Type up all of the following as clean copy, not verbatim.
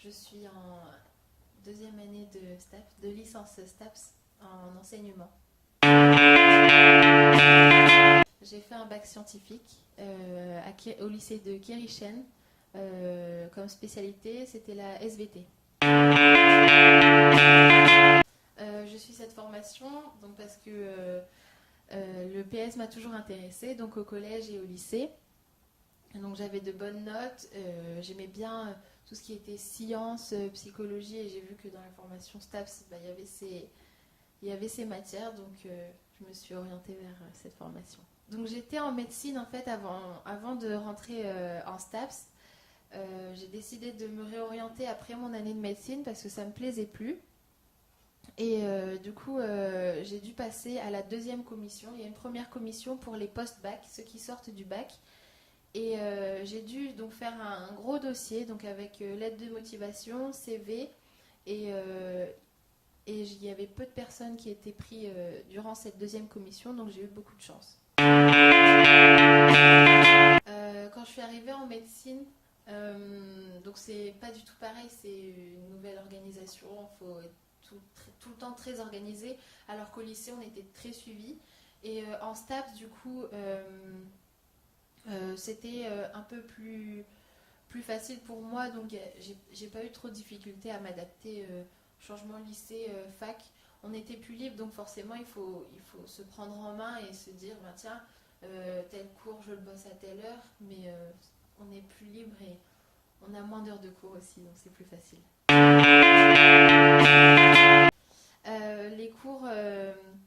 Je suis en deuxième année de STAPS, de licence STAPS en enseignement. J'ai fait un bac scientifique au lycée de Kérichen. Comme spécialité, c'était la SVT. Je suis cette formation donc parce que le PS m'a toujours intéressée, donc au collège et au lycée. Donc j'avais de bonnes notes, j'aimais bien tout ce qui était sciences, psychologie, et j'ai vu que dans la formation STAPS, il y avait ces matières, donc je me suis orientée vers cette formation. Donc j'étais en médecine en fait avant de rentrer en STAPS. J'ai décidé de me réorienter après mon année de médecine parce que ça ne me plaisait plus. Et du coup, j'ai dû passer à la deuxième commission. Il y a une première commission pour les post-bac, ceux qui sortent du bac. Et j'ai dû donc faire un gros dossier, donc avec lettre de motivation, CV, et il y avait peu de personnes qui étaient prises durant cette deuxième commission, donc j'ai eu beaucoup de chance. Quand je suis arrivée en médecine, donc c'est pas du tout pareil, c'est une nouvelle organisation, il faut être tout le temps très organisé, alors qu'au lycée on était très suivis. Et en STAPS, du coup, c'était un peu plus facile pour moi, donc j'ai pas eu trop de difficultés à m'adapter. Changement lycée, fac, on était plus libre, donc forcément il faut se prendre en main et se dire bah, tiens, tel cours je le bosse à telle heure, mais on est plus libre et on a moins d'heures de cours aussi, donc c'est plus facile. Les cours,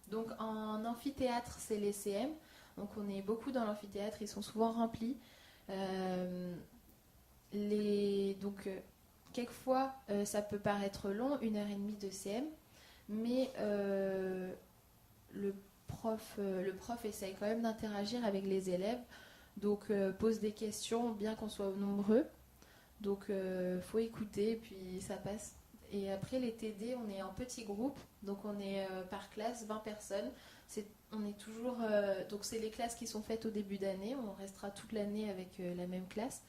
donc en amphithéâtre, c'est les CM, donc on est beaucoup dans l'amphithéâtre, ils sont souvent remplis. Donc quelquefois ça peut paraître long, 1h30 de CM, mais le prof essaye quand même d'interagir avec les élèves, donc pose des questions bien qu'on soit nombreux, donc faut écouter et puis ça passe. Et après les TD, on est en petits groupes, donc on est par classe 20 personnes. On est toujours, donc c'est les classes qui sont faites au début d'année, on restera toute l'année avec la même classe.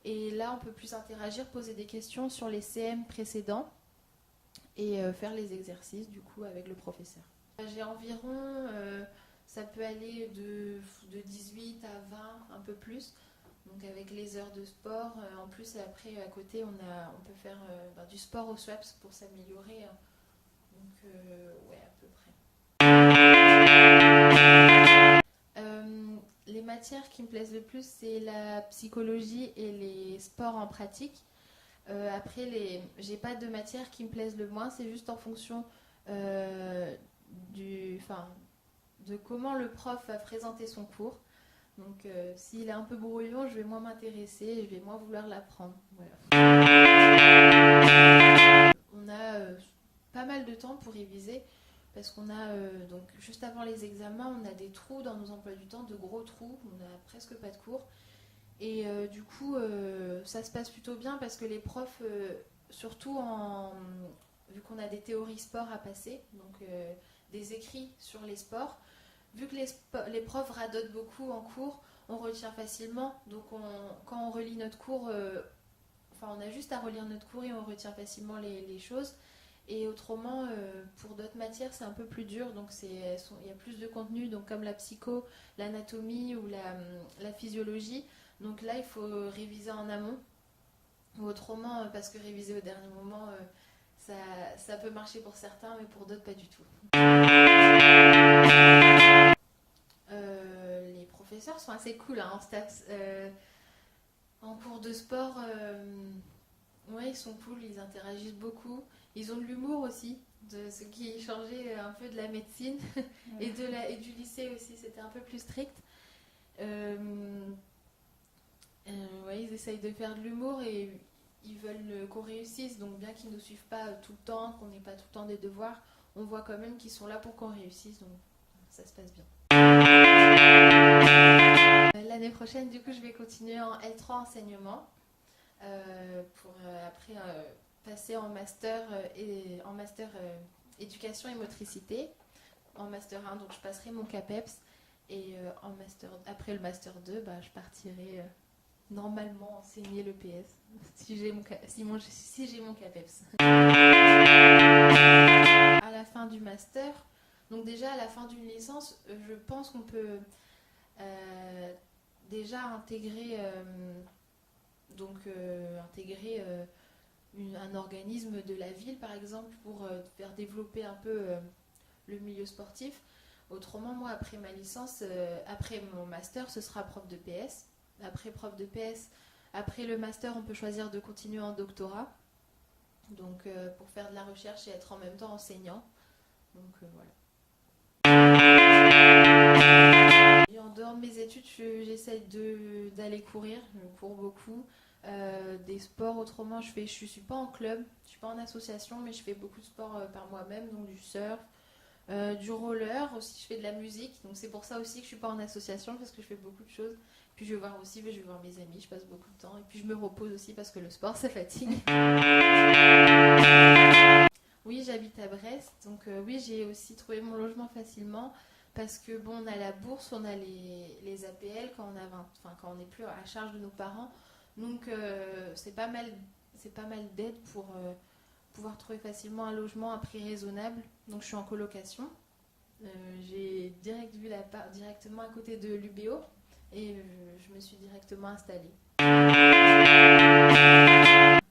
Et là, on peut plus interagir, poser des questions sur les CM précédents et faire les exercices du coup avec le professeur. J'ai environ, ça peut aller de 18 à 20, un peu plus. Donc avec les heures de sport, en plus après à côté on peut faire du sport au SWAPS pour s'améliorer. Donc ouais, à peu près. Les matières qui me plaisent le plus, c'est la psychologie et les sports en pratique. Après, j'ai pas de matières qui me plaisent le moins, c'est juste en fonction de comment le prof va présenter son cours. Donc s'il est un peu brouillon, je vais moins m'intéresser et je vais moins vouloir l'apprendre. Voilà. On a pas mal de temps pour réviser parce qu'on a, donc juste avant les examens, on a des trous dans nos emplois du temps, de gros trous, on n'a presque pas de cours. Et du coup, ça se passe plutôt bien parce que les profs, surtout vu qu'on a des théories sport à passer, donc des écrits sur les sports, vu que les profs radotent beaucoup en cours, on retient facilement. Donc quand on relit notre cours, on a juste à relire notre cours et on retient facilement les choses. Et autrement, pour d'autres matières, c'est un peu plus dur. Donc il y a plus de contenu, donc comme la psycho, l'anatomie ou la physiologie. Donc là, il faut réviser en amont. Ou autrement, parce que réviser au dernier moment, ça peut marcher pour certains, mais pour d'autres, pas du tout. Les professeurs sont assez cool en STAPS. En cours de sport, ouais, ils sont cool, ils interagissent beaucoup. Ils ont de l'humour aussi, de ce qui changeait un peu de la médecine et du lycée aussi, c'était un peu plus strict. Ouais, ils essayent de faire de l'humour et ils veulent qu'on réussisse, donc bien qu'ils ne nous suivent pas tout le temps, qu'on n'ait pas tout le temps des devoirs, on voit quand même qu'ils sont là pour qu'on réussisse, donc ça se passe bien. L'année prochaine, du coup, je vais continuer en L3 enseignement pour après passer en master éducation et motricité. En master 1, donc je passerai mon CAPEPS et après le master 2, je partirai normalement enseigner le PS si j'ai mon CAPEPS. À la fin du master, donc déjà à la fin d'une licence, je pense qu'on peut déjà intégrer un organisme de la ville par exemple pour faire développer un peu le milieu sportif. Autrement, moi après ma licence, après mon master, ce sera prof de PS. Après prof de PS, après le master, on peut choisir de continuer en doctorat. Donc pour faire de la recherche et être en même temps enseignant. Donc voilà. Et en dehors de mes études, j'essaye d'aller courir. Je cours beaucoup. Des sports autrement, je suis pas en club, je suis pas en association, mais je fais beaucoup de sport par moi-même, donc du surf, du roller, aussi je fais de la musique, donc c'est pour ça aussi que je suis pas en association parce que je fais beaucoup de choses. Puis je vais voir mes amis, je passe beaucoup de temps et puis je me repose aussi parce que le sport ça fatigue. Oui, j'habite à Brest, donc oui, j'ai aussi trouvé mon logement facilement parce que bon, on a la bourse, on a les APL quand on a quand on n'est plus à charge de nos parents. Donc c'est pas mal d'aide pour pouvoir trouver facilement un logement à prix raisonnable. Donc je suis en colocation. J'ai vu directement à côté de l'UBO et je me suis directement installée.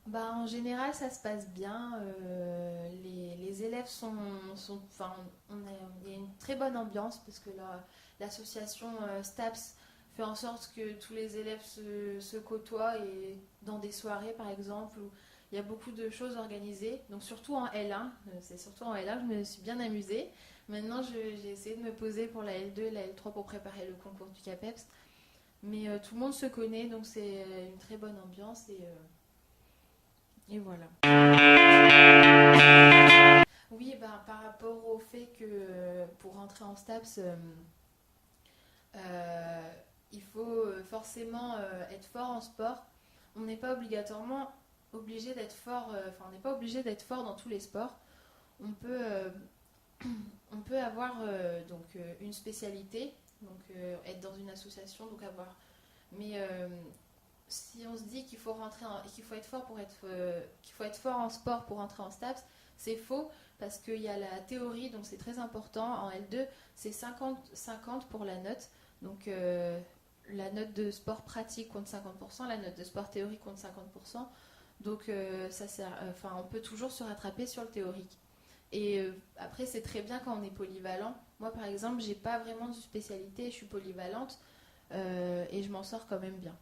Bah, en général, ça se passe bien. Les élèves il y a une très bonne ambiance parce que l'association STAPS fait en sorte que tous les élèves se côtoient et dans des soirées, par exemple, où il y a beaucoup de choses organisées. Donc surtout en L1, c'est surtout en L1 que je me suis bien amusée. Maintenant, j'ai essayé de me poser pour la L2 et la L3 pour préparer le concours du CAPEPS. Mais tout le monde se connaît, donc c'est une très bonne ambiance et voilà. Oui, ben, par rapport au fait que pour rentrer en STAPS, il faut forcément être fort en sport. On n'est pas obligatoirement obligé d'être fort, on n'est pas obligé d'être fort dans tous les sports. On peut, on peut avoir une spécialité, donc être dans une association, donc avoir. Mais si on se dit qu'il faut être fort qu'il faut être fort en sport pour rentrer en STAPS, c'est faux parce qu'il y a la théorie, donc c'est très important. En L2, c'est 50-50 pour la note. Donc la note de sport pratique compte 50%, la note de sport théorique compte 50%. Donc on peut toujours se rattraper sur le théorique. Et après, c'est très bien quand on est polyvalent. Moi, par exemple, j'ai pas vraiment de spécialité, je suis polyvalente et je m'en sors quand même bien.